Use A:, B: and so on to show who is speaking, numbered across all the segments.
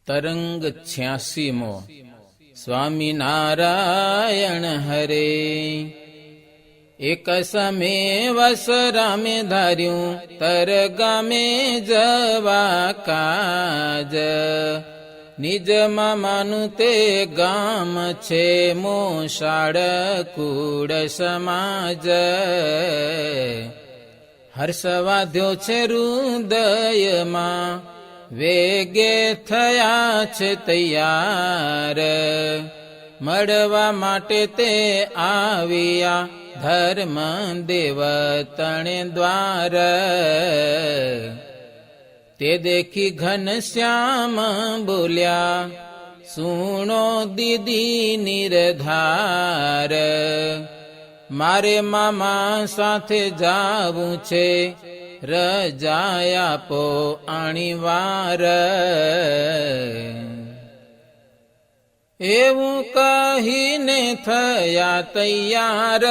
A: તરંગ 86મો. સ્વામિનારાયણ હરે. એક સમે વસ રામે ધાર્યું, તર ગામે જવા કાજ. નિજ મામાનું તે ગામ છે, મોસાળ કુળ સમાજ. હર્ષ વાધ્યો છે હૃદયમાં, વેગે થયા છે તૈયાર. મળવા માટે તે આવ્યા, ધર્મ દેવ તણે દ્વાર. તે દેખી ઘનશ્યામ બોલ્યા, સુણો દીદી નિર્ધાર. મારે મામા સાથે જાવું છે, રજા આપો અણીવાર. એવું કહીને થયા તૈયાર,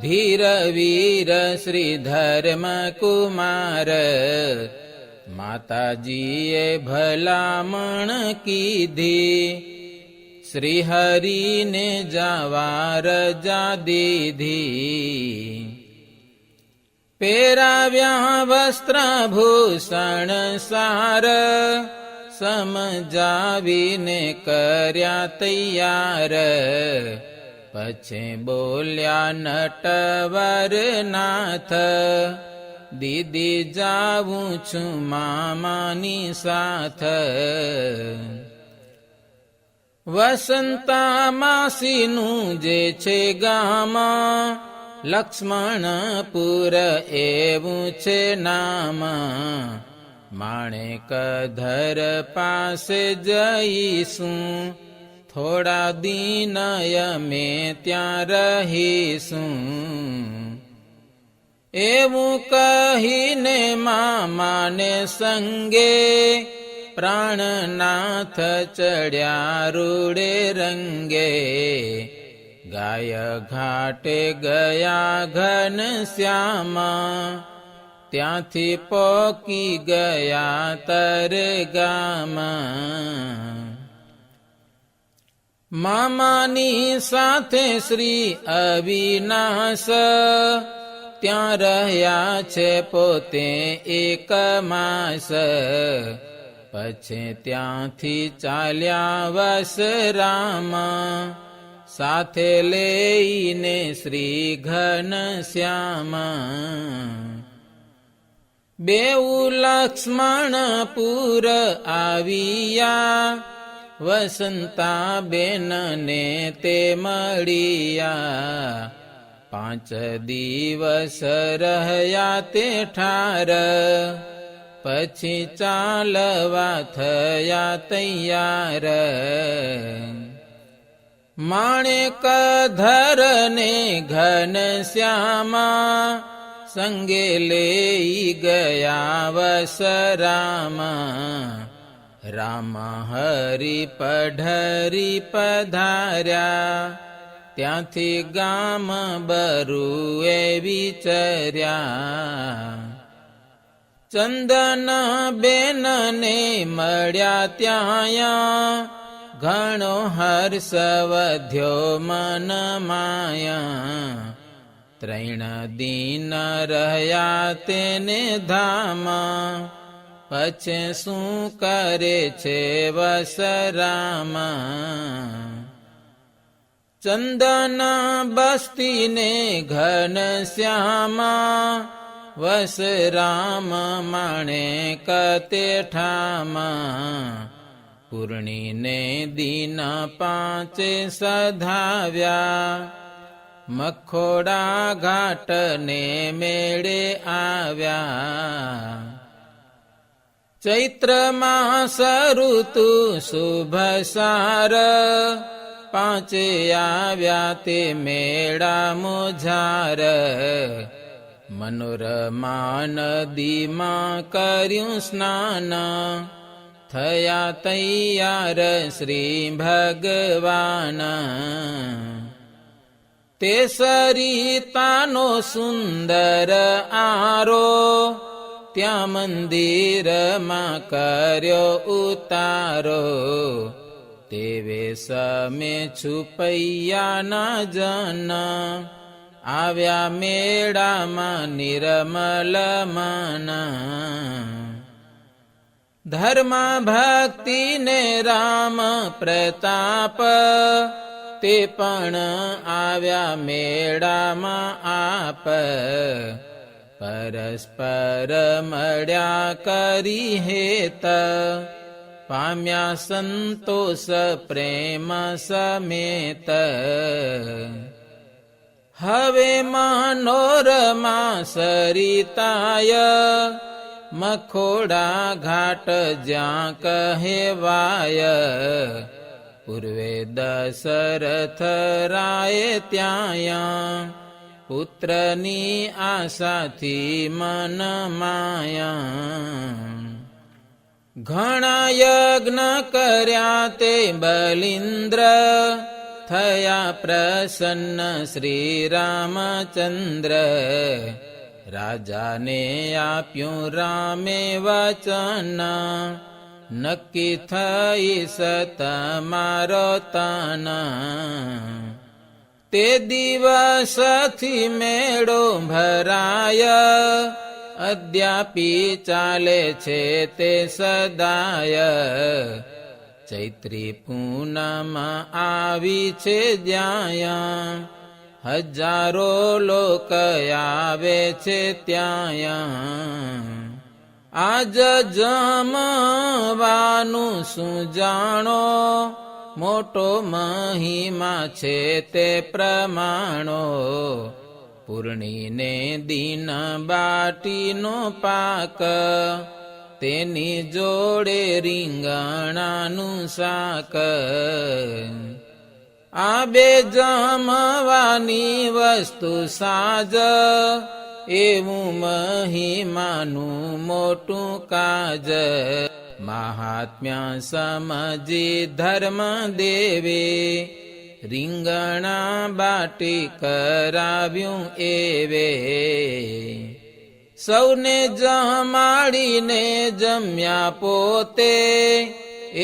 A: ધીર વીર શ્રી ધર્મ કુમાર. માતાજીએ ભલામણ કીધી, શ્રી હરિને જાવા રજા દીધી. પહેરાવ્યા વસ્ત્રભૂષણ સાર, સમજાવીને કર્યા તૈયાર. પછી બોલ્યા નટવર નાથ, દીદી જાવું છું મામાની સાથ. વસંતા માસીનું જે છે ગામ, લક્ષ્મણપુર એવું છે નામ. માણેકધર પાસે જઈશું, થોડા દિન અમે ત્યાં રહીશું. એવું કહીને મામાને સંગે, પ્રાણનાથ ચડ્યા રૂડે રંગે. ગાય ઘાટે ગયા ઘનશ્યામા, ત્યાંથી પોકી ગયા તર ગામાં. મામાની સાથે શ્રી અવિનાશ, ત્યાં રહ્યા છે પોતે એક માસ. પછી ત્યાંથી ચાલ્યા વસરામ, સાથે લઈને શ્રી ઘનશ્યામ. બેઉ લક્ષ્મણપુર આવ્યા, વસંતા બેનને તે મળ્યા. 5 દિવસ રહ્યા તે ઠાર, પછી ચાલવા થયા તૈયાર. માણેકધરને ઘનશ્યામા, સંગે લઈ ગયા વસરામા. રામ હરિ પઢરી પધાર્યા, ત્યાંથી ગામ બરુએ વિચર્યા. ચંદન બેનને મળ્યા ત્યાં, ઘણો હર્ષ વધ્યો મન માયા. 3 દિન રહ્યા તેને ધામ, પછી શું કરે છે વસરામ. ચંદન બસ્તીને ઘનશ્યામા, વસરામ માણેક તે ઠામા. પૂર્ણીને દિન 5 સધાવ્યા, મખોડા ઘાટને મેળે આવ્યા. ચૈત્ર માસ ઋતુ શુભ સાર, 5 આવ્યા તે મેળા મોજાર. મનોરમા નદીમાં કર્યું સ્નાન, થયા તૈયાર શ્રી ભગવાન. તે સરિતાનો સુંદર આરો, ત્યાં મંદિરમાં કર્યો ઉતારો, તે વેસમે છુપૈયાના જન, આવ્યા મેળામાં નિર્મલ મન. ધર્મ ભક્તિ ને રામ પ્રતાપ, તે પણ આવ્યા મેળામાં આપ. પરસ્પર મળ્યા કરી હેત, પામ્યા સંતોષ પ્રેમ સમેત. હવે મનોરમા સરિતાય, મખોડા ઘાટ જ્યાં કહેવાય. પૂર્વે દશરથ રાય ત્યાં, પુત્રની આશાથી મન માયા. ઘણા યજ્ઞ કર્યા તે બલિન્દ્ર, થયા પ્રસન્ન શ્રી રામચંદ્ર. રાજાને આપ્યું રામે વચન, નક્કી થઈ સત મારો તન. તે દિવસથી મેળો ભરાય, અદ્યાપી ચાલે છે તે સદાય. ચૈત્રી પૂનમ આવી છે જ્યાં, હજારો લોક આવે છે ત્યાં. આજ જમવાનું શું જાણો, મોટો મહિમા છે તે પ્રમાણો. પૂર્ણીને દિન બાટીનો પાક, તેની જોડે રીંગણાનું શાક. આ બે જમવાની વસ્તુ સાજ, એવું મહિમાનું મોટું કાજ. મહાત્મ્ય સમજી ધર્મ દેવે, રીંગણા બાટી કરાવ્યું એવે. સૌને જમાડીને જમ્યા પોતે,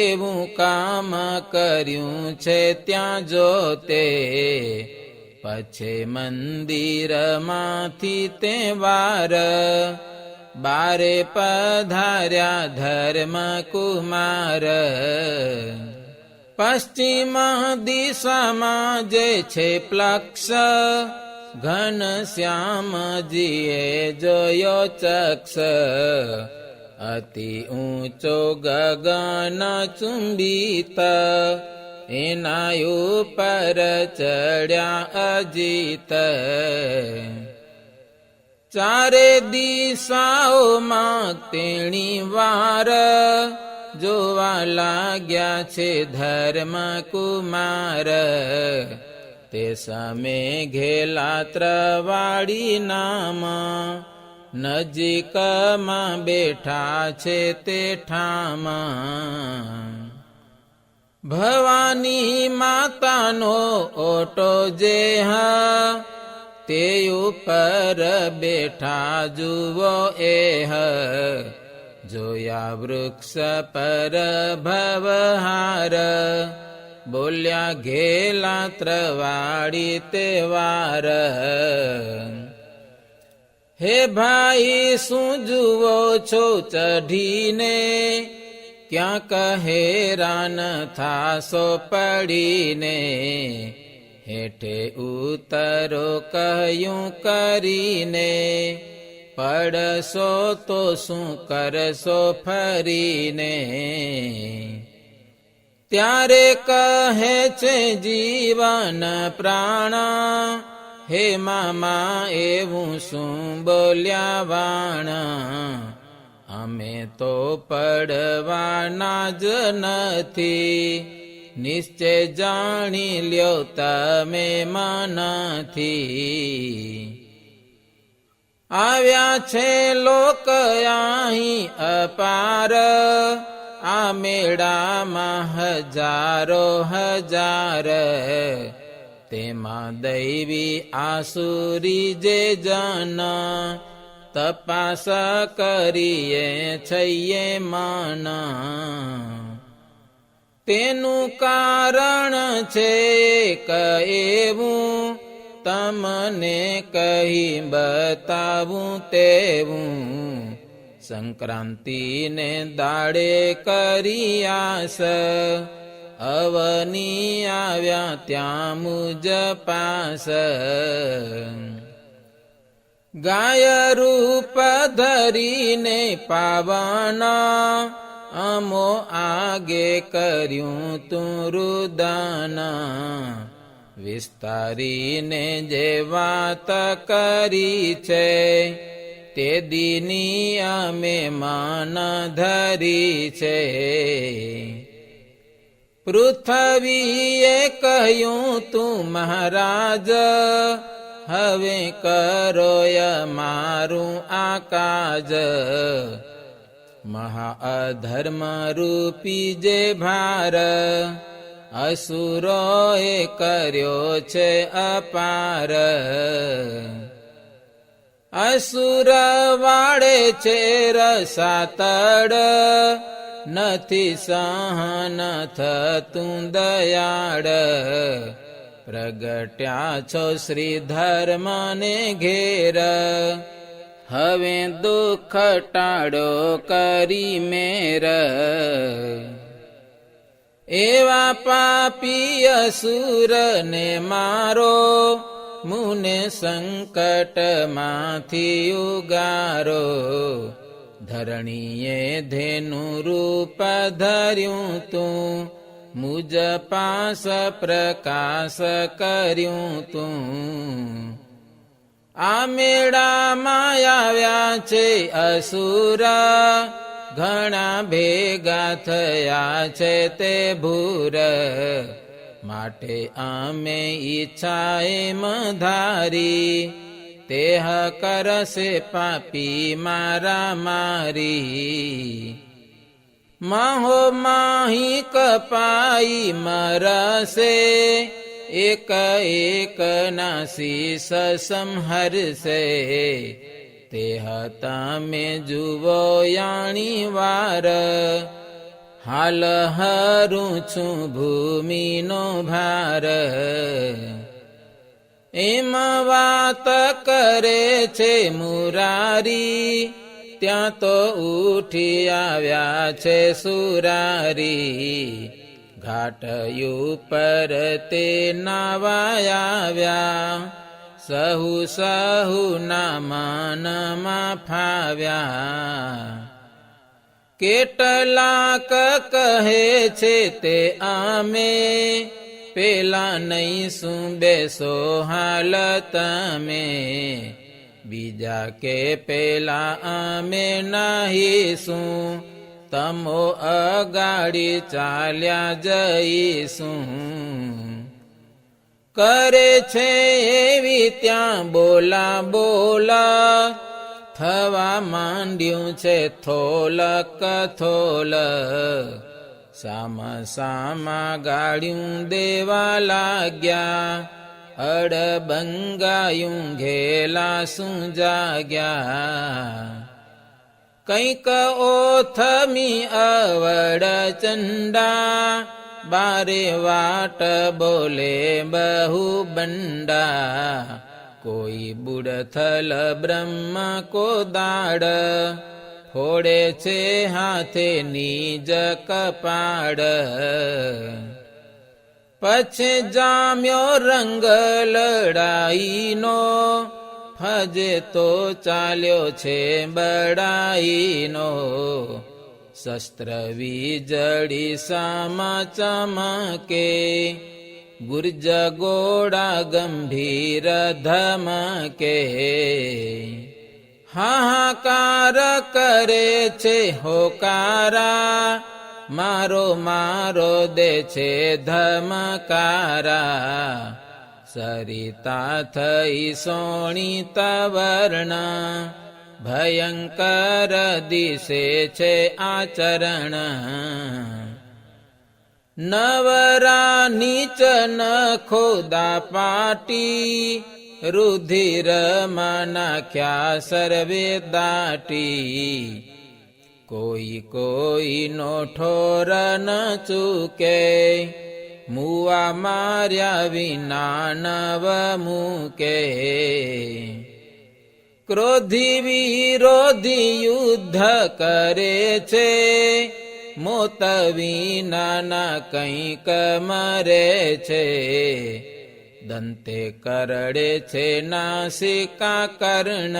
A: એવું કામ કર્યું છે ત્યાં જોતે. પછી મંદિરમાંથી તે વાર, બારે પધાર્યા ધર્મ કુમાર. પશ્ચિમ દિશામાં જે છે પ્લક્ષ, ઘનશ્યામજીએ જોયો ચક્ષ. અતિ ઊંચો ગગન ચુંબિત, એના ઉપર ચડ્યા અજીત. ચારે દિશાઓમાં તેણી વાર, જોવા લાગ્યા છે ધર્મ કુમાર. તે સમે ઘેલા ત્રવાડી નામ, નજીકમાં બેઠા છે તે ઠામ. ભવાની માતાનો ઓટો જેહ, તે ઉપર બેઠા જુઓ એહ. જોયા વૃક્ષ પર ભવહાર, બોલ્યા ઘેલા ત્રવાડી તે વાર. હે ભાઈ શું જુઓ છો ચઢીને, ક્યાંક હેરાન થાશો પડીને. હેઠે ઉતરો કહ્યું કરીને, પડશો તો શું કરશો ફરીને. ત્યારે કહે છે જીવન પ્રાણ, હે મામા એવું શું બોલ્યા વાણ. અમે તો પડવાના જ નથી, નિશ્ચય જાણી લ્યો તમે મનથી. આવ્યા છે લોક અહીં અપાર, આ મેળામાં હજારો હજાર. તેમાં દૈવી આસુરી જે જન, તપાસ કરીએ છઈએ માના તેનું કારણ છે કહેવું તમને કહી બતાવું તેવું સંક્રાંતિને દાડે કરીયાસ અવની આવ્યા ત્યાં મુજ પાસ ગાય રૂપ ધરીને પાવના અમો આગે કર્યું તું રુદાના વિસ્તારીને જે વાત કરી છે તે દીની અમે માન ધરી છે પૃથ્વીએ કહ્યું તું મહારાજ હવે કરોય મારું આ કાજ મહાઅધર્મ રૂપી જે ભાર અસુરોએ કર્યો છે અપાર અસુર વાળે છે રસાતળ નથી સહન થતું દયાળ પ્રગટ્યા છો શ્રી ધર્મને ઘેર હવે દુઃખ ટાળો કરી મેર એવા પાપી અસુરને મારો મુને સંકટમાંથી ઉગારો ધરણીએ ધેનું રૂપ ધર્યું તું મુજ પાસ પ્રકાશ કર્યું તું આ મેળામાં આવ્યા છે અસુર ઘણા ભેગા થયા છે તે ભૂર માટે અમે ઈચ્છા એમ ધારી તેહ કરશે પાપી મારા મારી માહો માહી કપાઈ મરશે એક એક ના શીશ સંહરશે તેહ તમે જુઓ યાણી વાર હાલ હરું છું ભૂમિનો ભાર એમ વાત કરે છે મુરારી ત્યાં તો ઉઠી આવ્યા છે સુરારી ઘાટ ઉપર તે નાવાયા સહુ સહુ ના મનમાં ફાવ્યા કેટલાક કહે છે તે અમે પેલા નહીં શું બેસો હાલ તમે બીજા કે પેલા અમે નહીશું તમો અગાડી ચાલ્યા જઈશું કરે છે એવી ત્યાં બોલા બોલા થવા માંડ્યું છે થોલક થોલ સામા સામા ગાળ્યું દેવા લાગ્યા અડબંગાયું ઘેલા શું જાગ્યા કંઈક ઓથમી અવડ ચંડા બારે વાટ બોલે બહુ બંડા કોઈ બુડથલ બ્રહ્મ કો દાડ ફોડે છે હાથે નીજ કપાડ પછી જામ્યો રંગ લડાઈનો ફજે તો ચાલ્યો છે બડાઈનો શસ્ત્ર વીજળી સામા ચમકે ગુર્જ ગોળા ગંભીર ધમકે હાહાકાર કરે છે હોકારા મારો મારો દે છે ધમકારા સરિતા થઈ સોણી તવર્ણ ભયંકર દિશે છે આચરણ નવરા નીચ ન ખોદા પાટી રુધિરમાં નાખ્યા સર્વે દાટી, કોઈ કોઈનો ઠોર ન ચૂકે, મુવા માર્યા વિના નવ મૂકે. ક્રોધી વિરોધી યુદ્ધ કરે છે, મોત વિનાના કંઈક મરે છે. દંતે કરડે છે નાસિકા કર્ણ,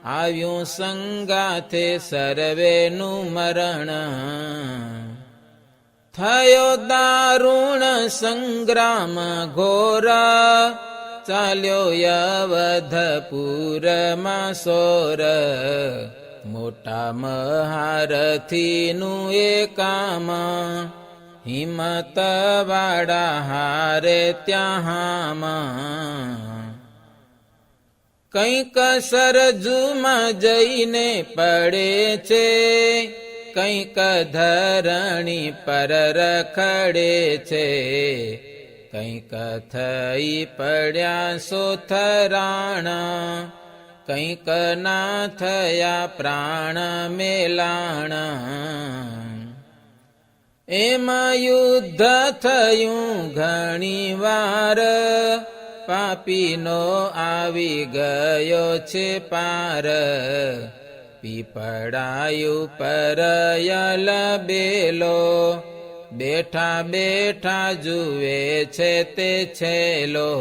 A: આવ્યું સંગાથે સર્વેનું મરણ. થયો દારૂણ સંગ્રામ ઘોર, ચાલ્યો યવધપુરમાં સોર. મોટા મહારથીનું એ કામ, હિંમત વાળા હારે ત્યાં હામાં. કંઈક સરજુમાં જઈને પડે છે, કંઈક ધરણી પર રખડે છે. કંઈક થઈ પડ્યા સોથરાણા, કંઈક ના થયા પ્રાણ મેલાણા. એમાં યુદ્ધ થયું ઘણી વાર, પાપીનો આવી ગયો છે પાર. પીપળાયું પર યલ બેલો, બેઠા બેઠા જુએ છે તે છેલો.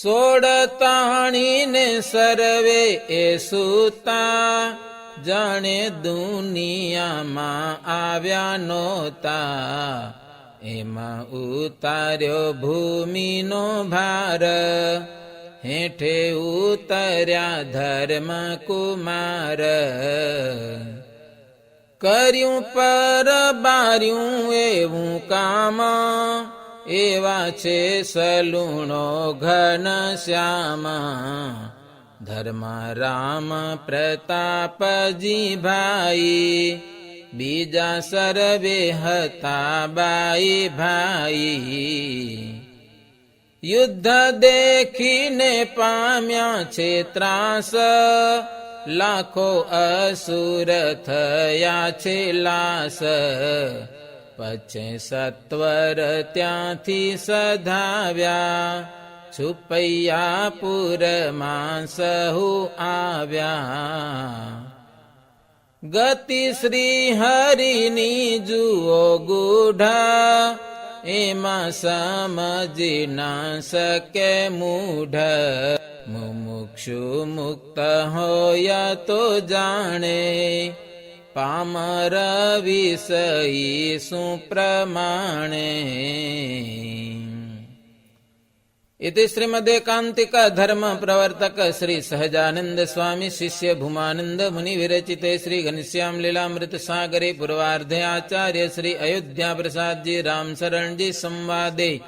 A: સોળ તાણીને સર્વે એ સૂતા, જાણે દુનિયામાં આવ્યા નહોતા. એમાં ઉતાર્યો ભૂમિનો ભાર, હેઠે ઉતર્યા ધર્મ કુમાર. કર્યું પર બાર્યું એવું કામ, એવા છે સલુણો ઘન શ્યામ. ધર્મ રામ પ્રતાપજી ભાઈ, બીજા સર્વે હતા બાઈ ભાઈ. યુદ્ધ દેખીને પામ્યા છે ત્રાસ, લાખો અસુર થયા છે લાસ. પછે સત્વર ત્યાંથી સધાવ્યા, છુપૈયાપુરમાં સહુ આવ્યા. ગતિ શ્રી હરિની જુઓ ગૂઢ, એમાં સમજી ના શકે મૂઢ. મુમુક્ષુ મુક્ત હોય તો જાણે, પામર વિષયી શું પ્રમાણે. इति श्रीमदेकांतिक धर्म प्रवर्तक श्री सहजानंद स्वामी शिष्य भूमानंद मुनि विरचिते श्री घनश्याम लीलामृत सागरे पूर्वार्धे आचार्य श्री अयोध्या प्रसाद जी राम शरण जी संवादे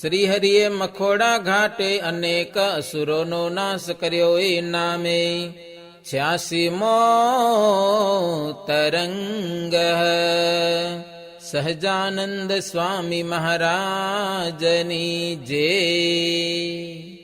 A: श्री हरिये मखोड़ा घाटे अनेक असुरो नो नाश कर्यो ए नामे 86मो तरंग સહજાનંદ સ્વામી મહારાજની જય.